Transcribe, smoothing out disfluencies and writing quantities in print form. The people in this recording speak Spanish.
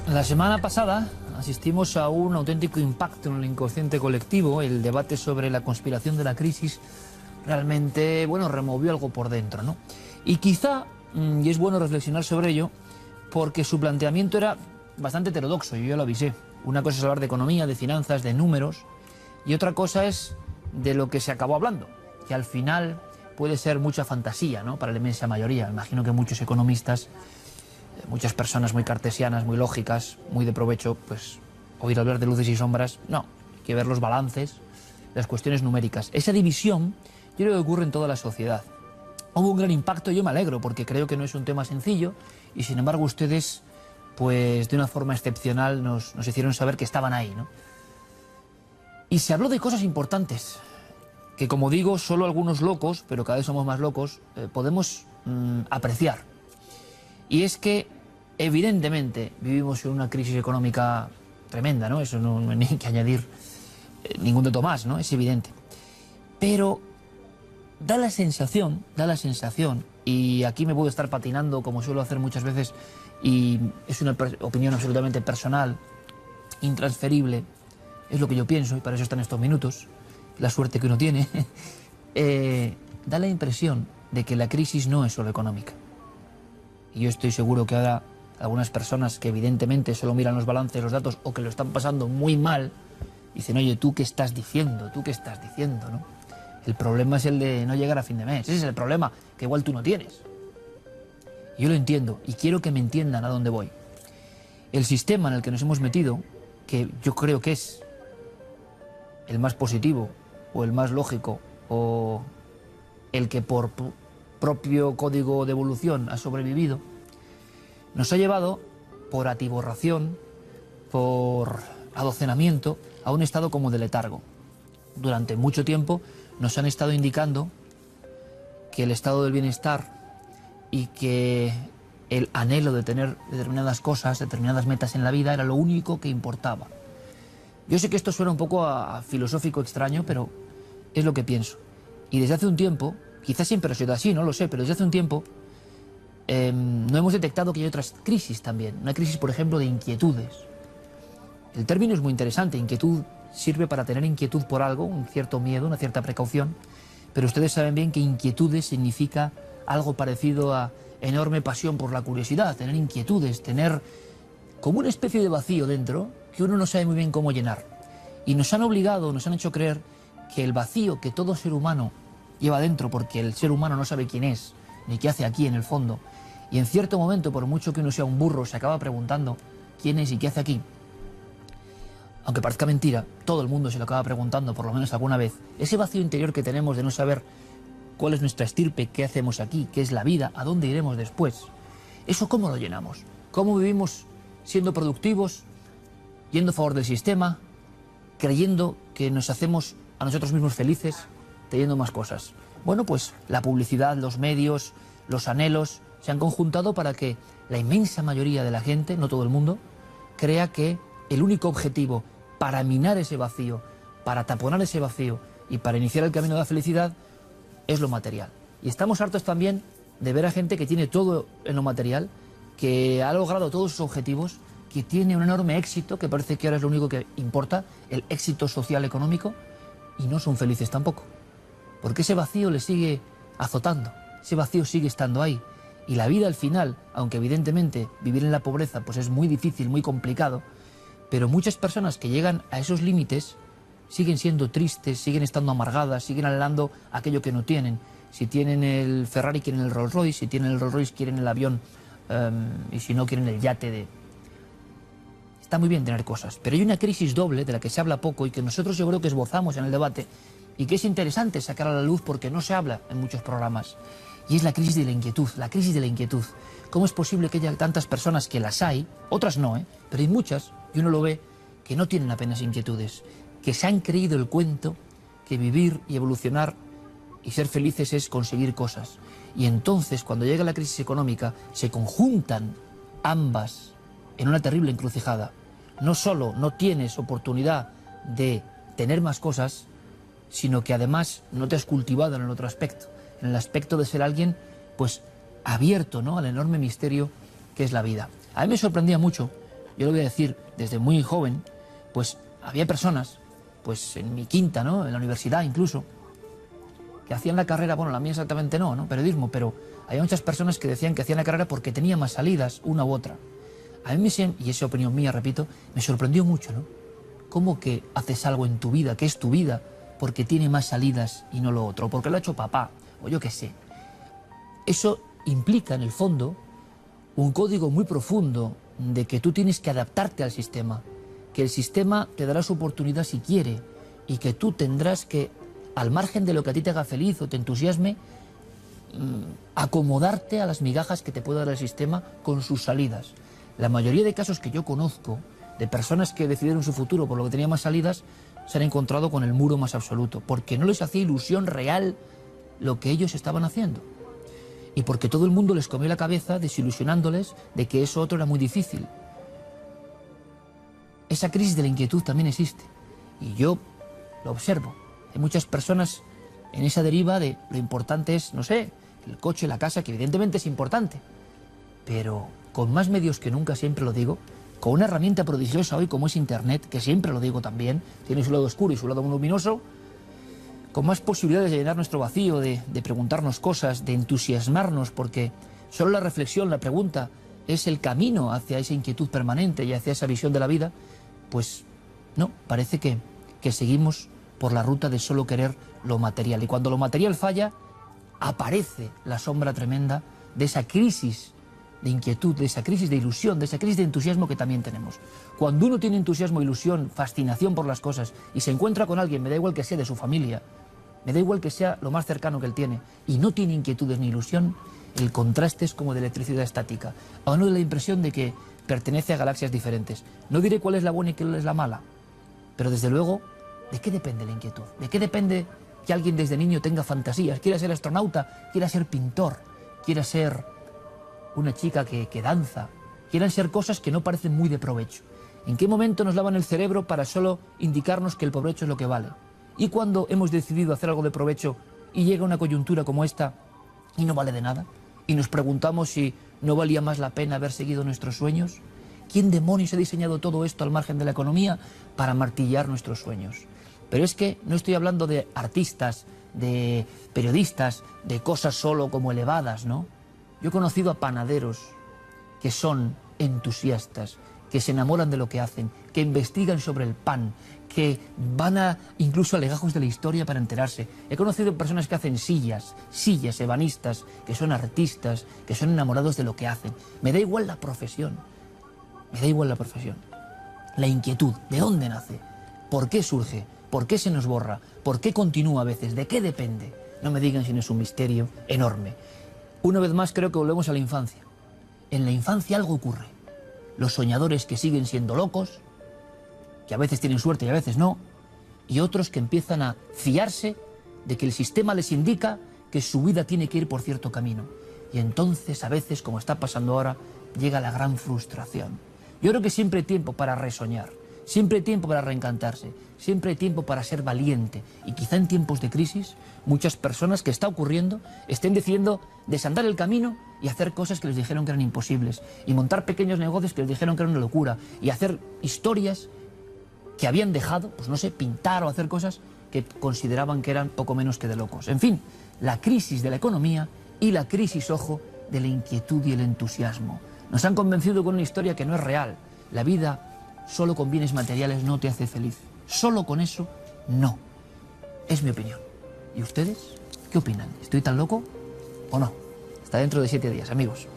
La semana pasada asistimos a un auténtico impacto en el inconsciente colectivo. El debate sobre la conspiración de la crisis realmente, bueno, removió algo por dentro, ¿no? Y quizá, y es bueno reflexionar sobre ello, porque su planteamiento era bastante heterodoxo, yo ya lo avisé. Una cosa es hablar de economía, de finanzas, de números, y otra cosa es de lo que se acabó hablando, que al final puede ser mucha fantasía, ¿no?, para la inmensa mayoría. Imagino que muchos economistas, muchas personas muy cartesianas, muy lógicas, muy de provecho, pues oír hablar de luces y sombras, no, hay que ver los balances, las cuestiones numéricas. Esa división yo creo que ocurre en toda la sociedad. Hubo un gran impacto, yo me alegro, porque creo que no es un tema sencillo, y sin embargo ustedes, pues de una forma excepcional nos hicieron saber que estaban ahí, ¿no? Y se habló de cosas importantes, que como digo, solo algunos locos, pero cada vez somos más locos, podemos apreciar. Y es que, evidentemente, vivimos en una crisis económica tremenda, ¿no? Eso no hay que añadir ningún dato más, ¿no? Es evidente. Pero da la sensación, y aquí me puedo estar patinando como suelo hacer muchas veces, y es una opinión absolutamente personal, intransferible, es lo que yo pienso, y para eso están estos minutos, la suerte que uno tiene, da la impresión de que la crisis no es solo económica. Y yo estoy seguro que ahora algunas personas que evidentemente solo miran los balances, los datos, o que lo están pasando muy mal, dicen, oye, ¿tú qué estás diciendo? ¿Tú qué estás diciendo, no? El problema es el de no llegar a fin de mes. Ese es el problema, que igual tú no tienes. Yo lo entiendo y quiero que me entiendan a dónde voy. El sistema en el que nos hemos metido, que yo creo que es el más positivo, o el más lógico, o el que por propio código de evolución ha sobrevivido, nos ha llevado, por atiborración, por adocenamiento, a un estado como de letargo. Durante mucho tiempo nos han estado indicando que el estado del bienestar y que el anhelo de tener determinadas cosas, determinadas metas en la vida era lo único que importaba. Yo sé que esto suena un poco a filosófico extraño, pero es lo que pienso. Y desde hace un tiempo, quizás siempre ha sido así, no lo sé, pero desde hace un tiempo no hemos detectado que hay otras crisis también. Una crisis, por ejemplo, de inquietudes. El término es muy interesante. Inquietud sirve para tener inquietud por algo, un cierto miedo, una cierta precaución, pero ustedes saben bien que inquietudes significa algo parecido a enorme pasión por la curiosidad, tener inquietudes, tener como una especie de vacío dentro que uno no sabe muy bien cómo llenar. Y nos han obligado, nos han hecho creer que el vacío que todo ser humano lleva dentro, porque el ser humano no sabe quién es, ni qué hace aquí en el fondo, y en cierto momento, por mucho que uno sea un burro, se acaba preguntando quién es y qué hace aquí. Aunque parezca mentira, todo el mundo se lo acaba preguntando por lo menos alguna vez. Ese vacío interior que tenemos de no saber cuál es nuestra estirpe, qué hacemos aquí, qué es la vida, a dónde iremos después. ¿Eso cómo lo llenamos? ¿Cómo vivimos siendo productivos, yendo a favor del sistema, creyendo que nos hacemos a nosotros mismos felices, teniendo más cosas? Bueno, pues la publicidad, los medios, los anhelos se han conjuntado para que la inmensa mayoría de la gente, no todo el mundo, crea que el único objetivo para minar ese vacío, para taponar ese vacío y para iniciar el camino de la felicidad es lo material. Y estamos hartos también de ver a gente que tiene todo en lo material, que ha logrado todos sus objetivos, que tiene un enorme éxito, que parece que ahora es lo único que importa, el éxito social económico, y no son felices tampoco. Porque ese vacío les sigue azotando, ese vacío sigue estando ahí. Y la vida al final, aunque evidentemente vivir en la pobreza pues es muy difícil, muy complicado, pero muchas personas que llegan a esos límites siguen siendo tristes, siguen estando amargadas, siguen anhelando aquello que no tienen. Si tienen el Ferrari quieren el Rolls Royce, si tienen el Rolls Royce quieren el avión, y si no quieren el yate de... Está muy bien tener cosas, pero hay una crisis doble de la que se habla poco y que nosotros yo creo que esbozamos en el debate y que es interesante sacar a la luz porque no se habla en muchos programas. Y es la crisis de la inquietud, la crisis de la inquietud. ¿Cómo es posible que haya tantas personas, que las hay, otras no, pero hay muchas, y uno lo ve, que no tienen apenas inquietudes, que se han creído el cuento que vivir y evolucionar y ser felices es conseguir cosas? Y entonces, cuando llega la crisis económica, se conjuntan ambas en una terrible encrucijada. No solo no tienes oportunidad de tener más cosas, sino que además no te has cultivado en el otro aspecto, en el aspecto de ser alguien pues abierto, ¿no?, al enorme misterio que es la vida. A mí me sorprendía mucho yo lo voy a decir, desde muy joven, pues había personas, pues en mi quinta, ¿no?, en la universidad incluso, que hacían la carrera, bueno, la mía exactamente no, periodismo, pero había muchas personas que decían que hacían la carrera porque tenía más salidas, una u otra. A mí y esa opinión mía, repito, me sorprendió mucho, ¿no? ¿Cómo que haces algo en tu vida, que es tu vida, porque tiene más salidas y no lo otro? O porque lo ha hecho papá, o yo qué sé. Eso implica, en el fondo, un código muy profundo de que tú tienes que adaptarte al sistema, que el sistema te dará su oportunidad si quiere, y que tú tendrás que, al margen de lo que a ti te haga feliz o te entusiasme, acomodarte a las migajas que te puede dar el sistema con sus salidas. La mayoría de casos que yo conozco, de personas que decidieron su futuro por lo que tenía más salidas, se han encontrado con el muro más absoluto, porque no les hacía ilusión real lo que ellos estaban haciendo. Y porque todo el mundo les comió la cabeza desilusionándoles de que eso otro era muy difícil. Esa crisis de la inquietud también existe, y yo lo observo. Hay muchas personas en esa deriva de lo importante es, no sé, el coche, la casa, que evidentemente es importante, pero con más medios que nunca, siempre lo digo, con una herramienta prodigiosa hoy como es Internet, que siempre lo digo también, tiene su lado oscuro y su lado luminoso, con más posibilidades de llenar nuestro vacío, de preguntarnos cosas, de entusiasmarnos, porque solo la reflexión, la pregunta, es el camino hacia esa inquietud permanente y hacia esa visión de la vida. Pues no, parece que seguimos por la ruta de solo querer lo material. Y cuando lo material falla, aparece la sombra tremenda de esa crisis de inquietud, de esa crisis de ilusión, de esa crisis de entusiasmo que también tenemos. Cuando uno tiene entusiasmo, ilusión, fascinación por las cosas y se encuentra con alguien, me da igual que sea de su familia, me da igual que sea lo más cercano que él tiene, y no tiene inquietudes ni ilusión, el contraste es como de electricidad estática. A uno da la impresión de que pertenece a galaxias diferentes. No diré cuál es la buena y cuál es la mala, pero desde luego, ¿de qué depende la inquietud? ¿De qué depende que alguien desde niño tenga fantasías, quiera ser astronauta, quiera ser pintor, quiera ser una chica que danza, quieran ser cosas que no parecen muy de provecho? ¿En qué momento nos lavan el cerebro para solo indicarnos que el provecho es lo que vale? ¿Y cuando hemos decidido hacer algo de provecho y llega una coyuntura como esta y no vale de nada? Y nos preguntamos si no valía más la pena haber seguido nuestros sueños. ¿Quién demonios ha diseñado todo esto al margen de la economía para martillar nuestros sueños? Pero es que no estoy hablando de artistas, de periodistas, de cosas solo como elevadas, ¿no? Yo he conocido a panaderos que son entusiastas, que se enamoran de lo que hacen, que investigan sobre el pan, que van incluso a legajos de la historia para enterarse. He conocido personas que hacen sillas ebanistas, que son artistas, que son enamorados de lo que hacen. Me da igual la profesión, me da igual la profesión. La inquietud, ¿de dónde nace? ¿Por qué surge? ¿Por qué se nos borra? ¿Por qué continúa a veces? ¿De qué depende? No me digan si no es un misterio enorme. Una vez más creo que volvemos a la infancia. En la infancia algo ocurre. Los soñadores que siguen siendo locos, que a veces tienen suerte y a veces no, y otros que empiezan a fiarse de que el sistema les indica que su vida tiene que ir por cierto camino. Y entonces a veces, como está pasando ahora, llega la gran frustración. Yo creo que siempre hay tiempo para resoñar, siempre hay tiempo para reencantarse, siempre hay tiempo para ser valiente. Y quizá en tiempos de crisis, muchas personas que está ocurriendo estén decidiendo desandar el camino y hacer cosas que les dijeron que eran imposibles, y montar pequeños negocios que les dijeron que era una locura, y hacer historias que habían dejado, pues no sé, pintar o hacer cosas que consideraban que eran poco menos que de locos. En fin, la crisis de la economía y la crisis, ojo, de la inquietud y el entusiasmo. Nos han convencido con una historia que no es real. La vida solo con bienes materiales no te hace feliz. Solo con eso, no. Es mi opinión. ¿Y ustedes qué opinan? ¿Estoy tan loco o no? Hasta dentro de 7 días, amigos.